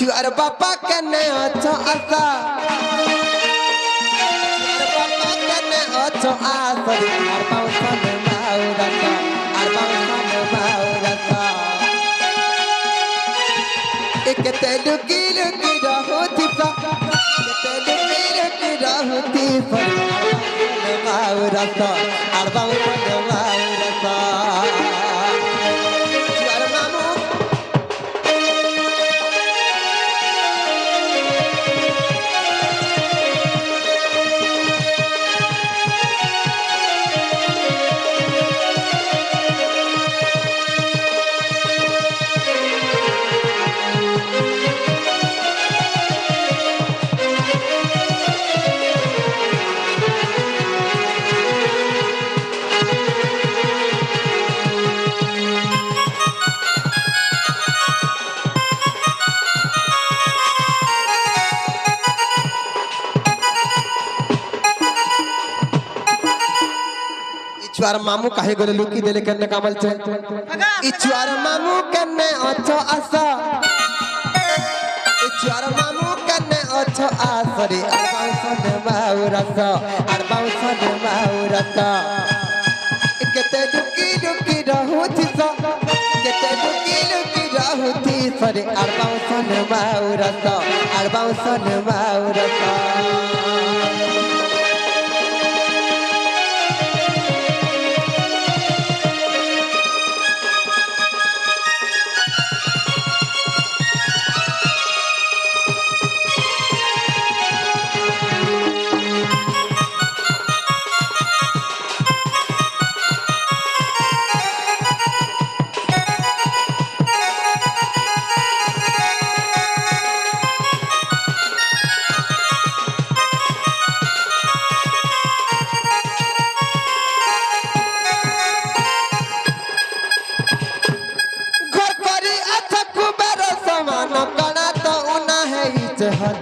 छुआर बापा कने अच्छा आशा बापा कने अच्छा आशा आर बाउसन माउरता आर बाउसन माउरता एक ते लुकी लुकी रहती सा ते लुकी लुकी रहती सा माउरता आर बाउसन माउरता इचुआर मामू काहे गले लुकी देले कन्ने कामल छे इचुआर मामू कन्ने अच्छो आशा इचुआर मामू कन्ने अच्छो आशा रे अरबाउसन माउरता केते लुकी लुकी रहूती सा केते लुकी लुकी रहूती सा रे अरबाउसन माउरता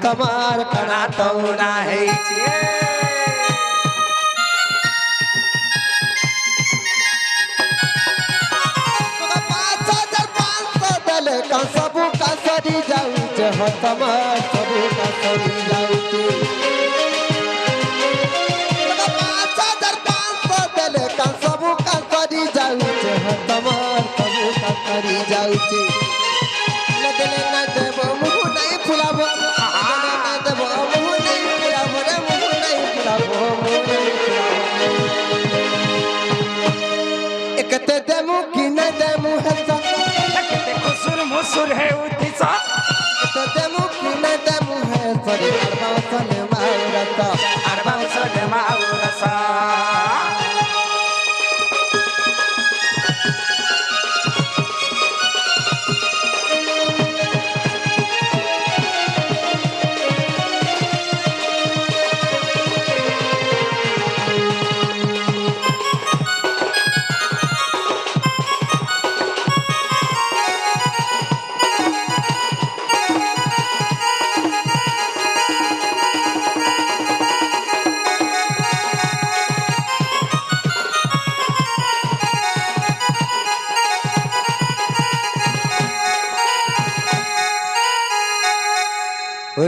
तमार कना तो ना है का सबू का सरी जाऊ तमार सबू का सरी जाऊ 5,500 दले का सबू का सरी जाऊ तमार सबू का सरी जाऊ लगले ना देबो मुंह नहीं फुलाबो एकते देमु कि न देमु हसा एकते खुसुर मुसुर है उतिसा एकते देमु कि न देमु है सरी अरबाउसन माउरता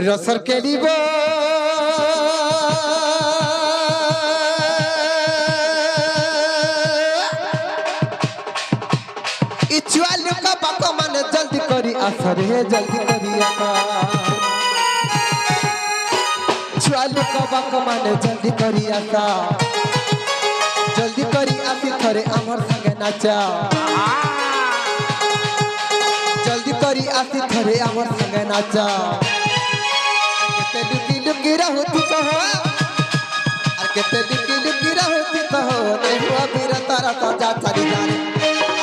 रसर के लिबो इचुआ लुका बाको माने जल्दी करी असर है जल्दी करी इचुआ लुका बाको माने जल्दी करी आसा जल्दी करी आसी थरे हमर संगे नाचा जल्दी करी आसी थरे हमर संगे नाचा लुकी लुकी रहती तो हो और केते लुकी लुकी रहती तो हो नहीं हुआ मेरा तारा सजा चली जाने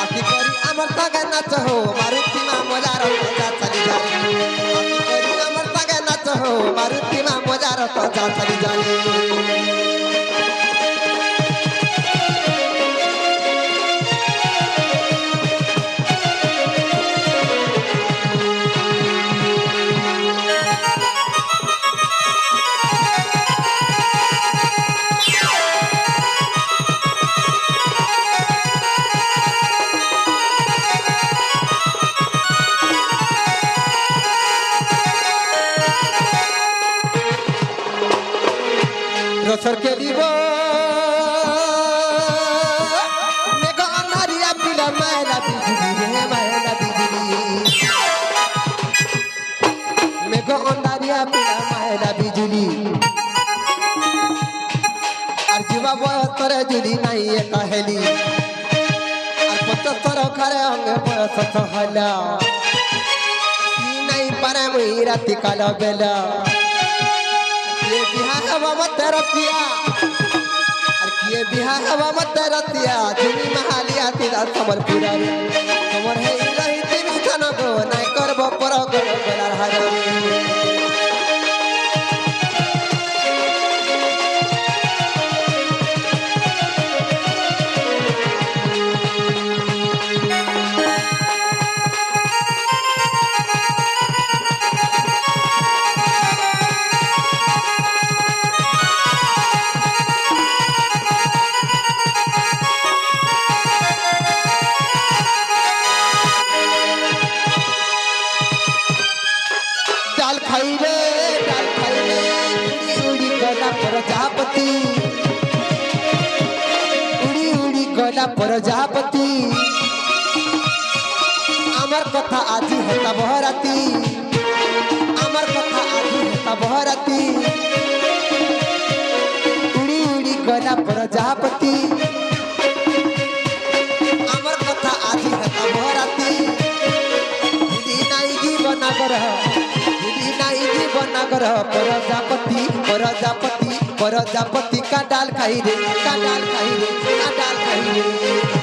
आती करी अमर संगे नाच हो मारुति मां मोजार सजा चली जाने आती करी अमर संगे नाच हो मारुति मां मोजार सजा चली जाने তোর কে দিব মেঘ অন্ধারিয়া পিলা মায়লা বিজুলি রে মায়লা বিজুলি মেঘ অন্ধারিয়া পিলা মায়লা বিজুলি আর জীবা বয়স তোরে যদি নাই একা হেলি আর 75 খারে অঙ্গে বয়স হলা নাই পারে মুই রাতি কাল বেলা ये बिहा हवा मत रतिया और किए बिहा हवा मत रतिया जुनी महालिया तिदा संबलपुरा तमर हे रही तिमी खाना गो नाय करबो पर गो गलार हारो खाई रे उड़ी उड़ी गला प्रजापति उड़ी उड़ी गला प्रजापति আমার কথা আজি হতা বহরাতি আমার কথা আজি হতা বহরাতি উড়ি উড়ি গলা প্রজাপতি আমার কথা আজি হতা বহরাতি বুঝি নাই জীবন আগর बनगर प्रजापति प्रजापति प्रजापति का डाल खाई रे का डाल खाई रे का डाल खाई रे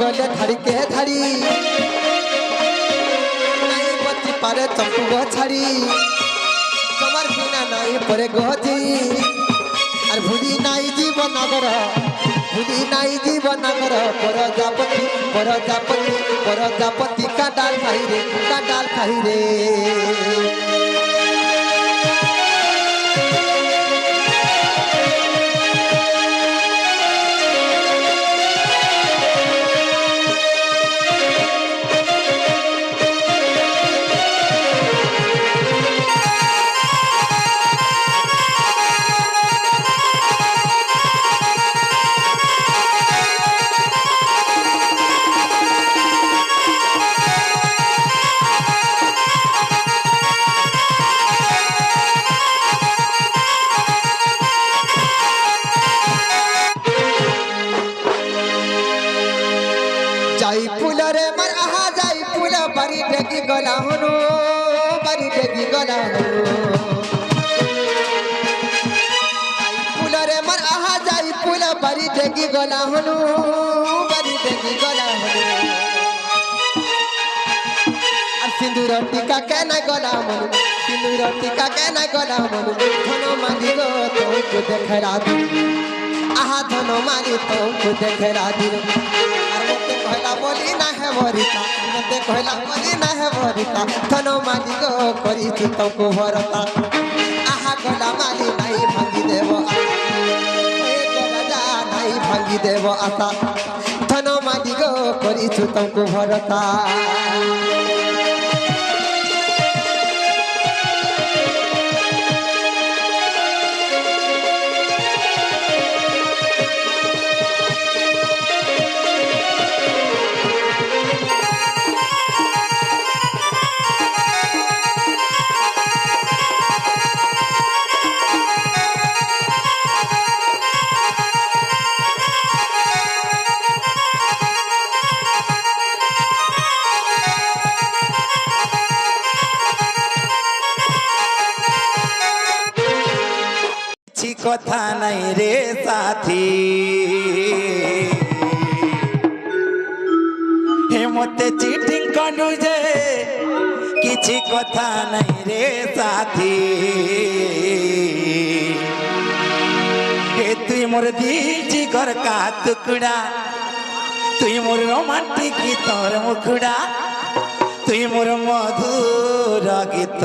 गले धड़ी के धड़ी नहीं बची पारे चंपू गो छड़ी तुम्हार बिना नहीं परे गोजी और भूली नहीं जीवन नगर भूली नहीं जीवन नगर प्रजापति प्रजापति प्रजापति का डाल खाई रे का डाल खाई रे जाई पुल रे मर आहा जाई पुल बरी डेगी गला हनो बरी डेगी गला हनो जाई पुल रे मर आहा जाई पुल बरी डेगी गला हनो बरी डेगी गला हनो और सिंदूर टीका के ना गला मनु सिंदूर टीका के ना गला मनु धनो माली गो तुमको देखरा दी आहा धनो माली तुमको देखरा दी कहला बोली ना है वरिता मते कहला बोली ना है वरिता धनो माली गो करी तुमको भरता आहा गला माली नहीं भांगी देव राजा नहीं भांगी देव आता धनो माली गो करी तुमको भरता কথা নাই রে সাথী হে মতে চিটিং করু যে কিছু কথা নাই রে সাথী হে তুই মোর দিল জিগর কা টুকড়া তুই মোর রোমান্টিক গীতর মুখড়া তুই মোর মধুর গীত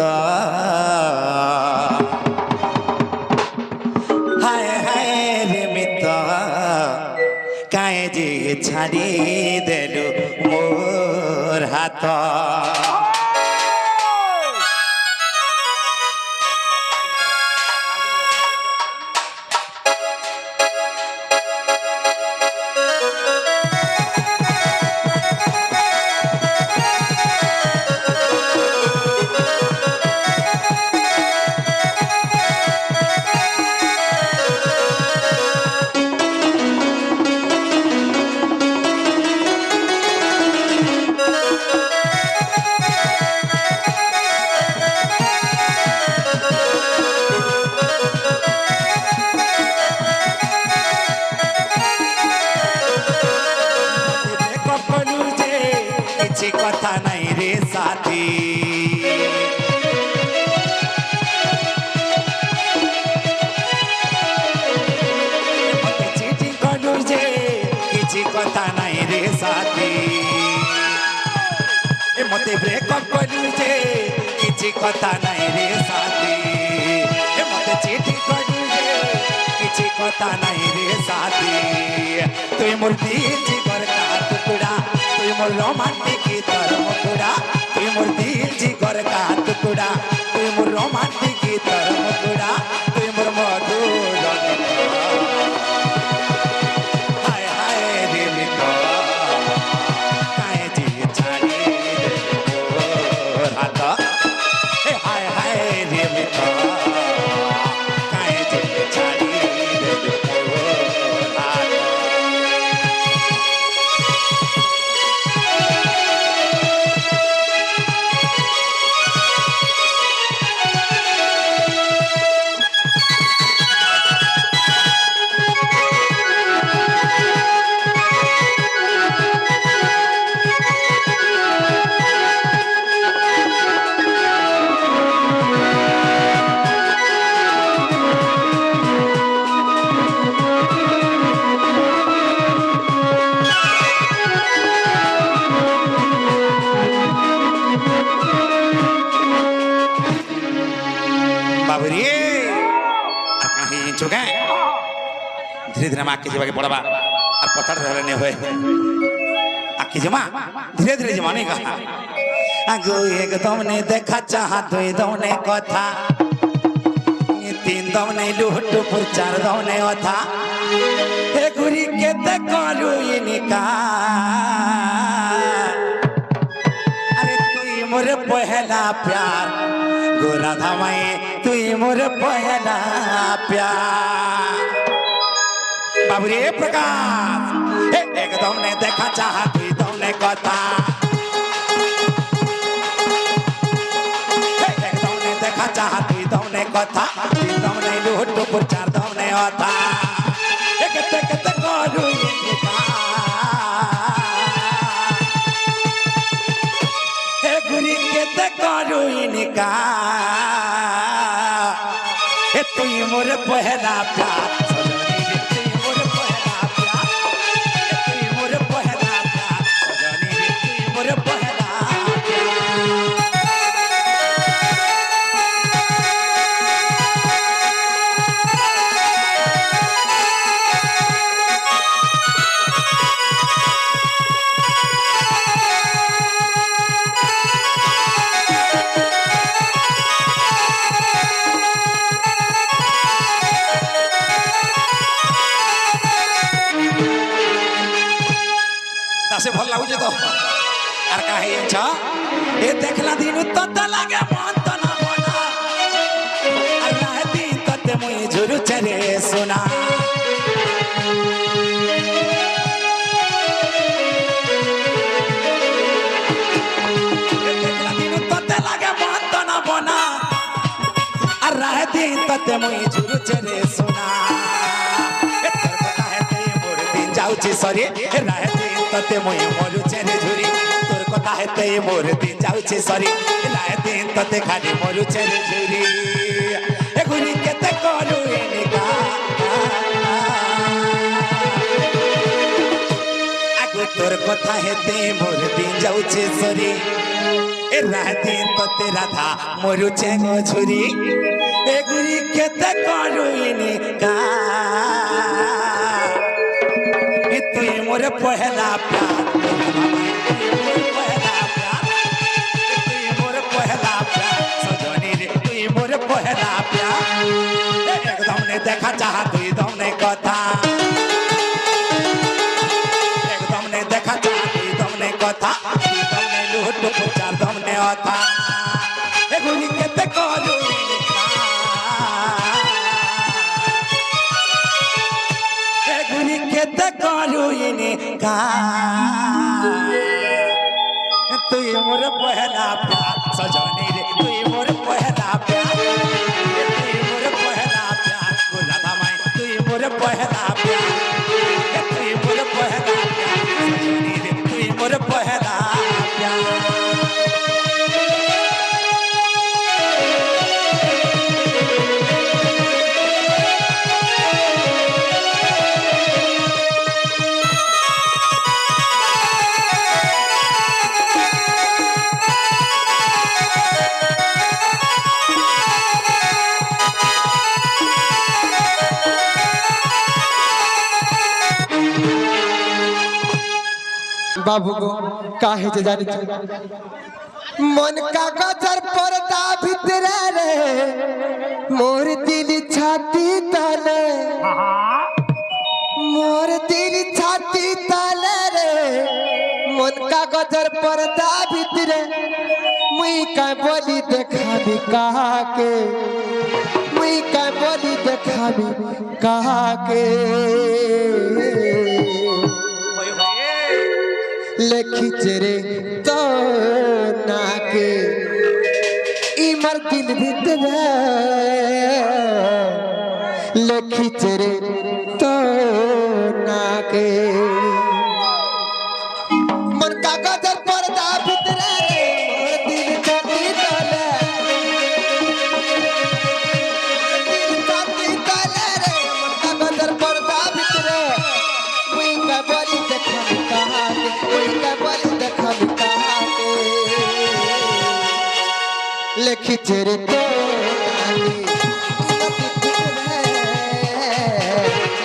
হায় হায় রে মিত কায়ে যে ছাড়ি দেলু মোর হাত কথা নাই রে সাথী চিঠি কলু যে কিছু কথা নাই রে সাথী মতে ব্রেকআপ কলু যে কিছু কথা নাই রে সাথী মতে চিঠি কলু যে কিছু কথা নাই রে সাথী তুই মোর দিল জিগর কা টুকড়া তুই মোর রোমান্টিক গীতর মুখড়া তুই মোর দিল জিগর কা টুকড়া তুই মোর রোমান্টিক গীতর মুখড়া তুই মোর মধুর হায় হায় রে মিত কায়ে যে ছাড়ি মোর হাত হায় হায় রে মিত কায়ে যে ছাড়ি মোর হাত बाबूरी कहीं चुके धीरे धीरे आके जमा के पड़वा और पथर रहने हुए आके जमा धीरे धीरे जमा नहीं कहा आगो एकदम ने देखा चाहा दुई दम ने कथा तीन दम ने लुटपुर चार दम ने अथा हे गुरी के ते करू इनका अरे तुई मोर पहला प्यार गोरा धामाए तुई मोर पहला प्यार बाबूरे प्रकाश एकदम ने देखा चाहा तुई दम ने कथा एकदम ने देखा चाहा तुई दम ने कथा तुई दम ने लुटपुर चार दम ने अथा कते कते करू इनका हे गुरी केते करू इनका ए तुई मोर पहला प्यार सजनी रे तुई मोर पहला प्यार तुई मोर पहला प्यार सजनी रे तुई मोर पहला से भल लागुचे तो आर काहे छ ए देखला दिन तत लागे मन त ना बना आर राती तते मुई झुरु चरे सुना देखला दिन तत लागे मन त ना बना आर राती दिन तते मुई झुरुचे रे सोना ए तोर कथा हेते मोर दिन जाउची सरी राह दिन तते मुई मरुचे रे झुरी तोर कथा हेते मोर दिन जाउची सरी राह दिन तते खाली मरुचे रे झुरी ए गुरी केते करू इनिका आगु तोर कथा हेते मोर दिन जाउची सरी ए राह दिन तते राधा मरुचे गो झुरी ए गुरी केते करू इनिका ए तुई मोर पहला प्यार तुई मोर पहला प्यार सजनी रे तुई मोर पहला प्यार एकदम ने देखा चाह तुई दम ने कथा एकदम ने देखा चाह तुई दम ने कथा तुई दम ने लूट पुचार दम ने अथा ए गुरी केते करू गुरी केते करू इनिका तुई मोर पहला प्यार सजनी रे तुई मोर पहला प्यार तुई मोर पहला प्यार राधा माई तुई मोर पहला प्यार तुई मोर पहला प्यार सजनी रे तुई मोर पहला प्यार बाबू को काहे जे जानी मन का गजर पर्दा भितरे रे मोर दिल छाती तले मोर दिल छाती तले रे मन का गजर पर्दा भितरे मुई का बोली देखाबी कहा के मुई का बोली देखाबी कहा के लेखी चेरे तो नाके इमर दिल भीतर लेखी चेरे तो नाके मन का गजर पर्दा भीतर मोर दिल छाती तले दिल छाती तले रे मन का गजर पर्दा भीतर मुई का बोली देखा कहा लेखी चेरे तो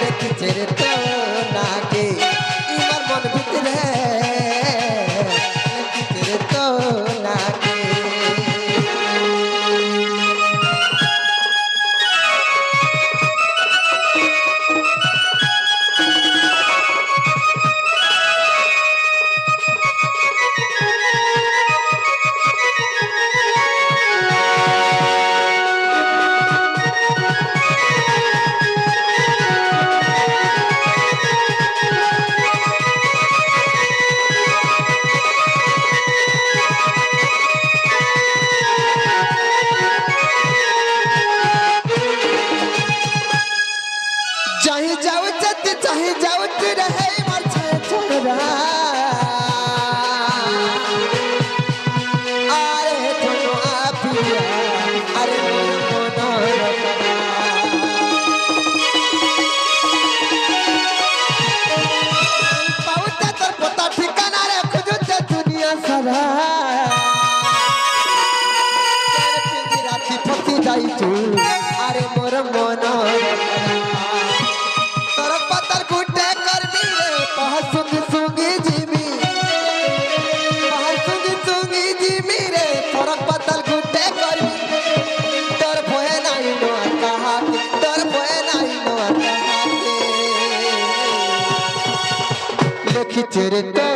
लेखी चेरे तो नाके इमर मन भीतर लेखी चेरे तो नाके चाहे जावत रहे मर छोड़ा अरे तुम आप अरे पाउता तर पोता ठिकाना रे खुजुते दुनिया सारा राती फसी जाई तू अरे मोर मन तेरे तो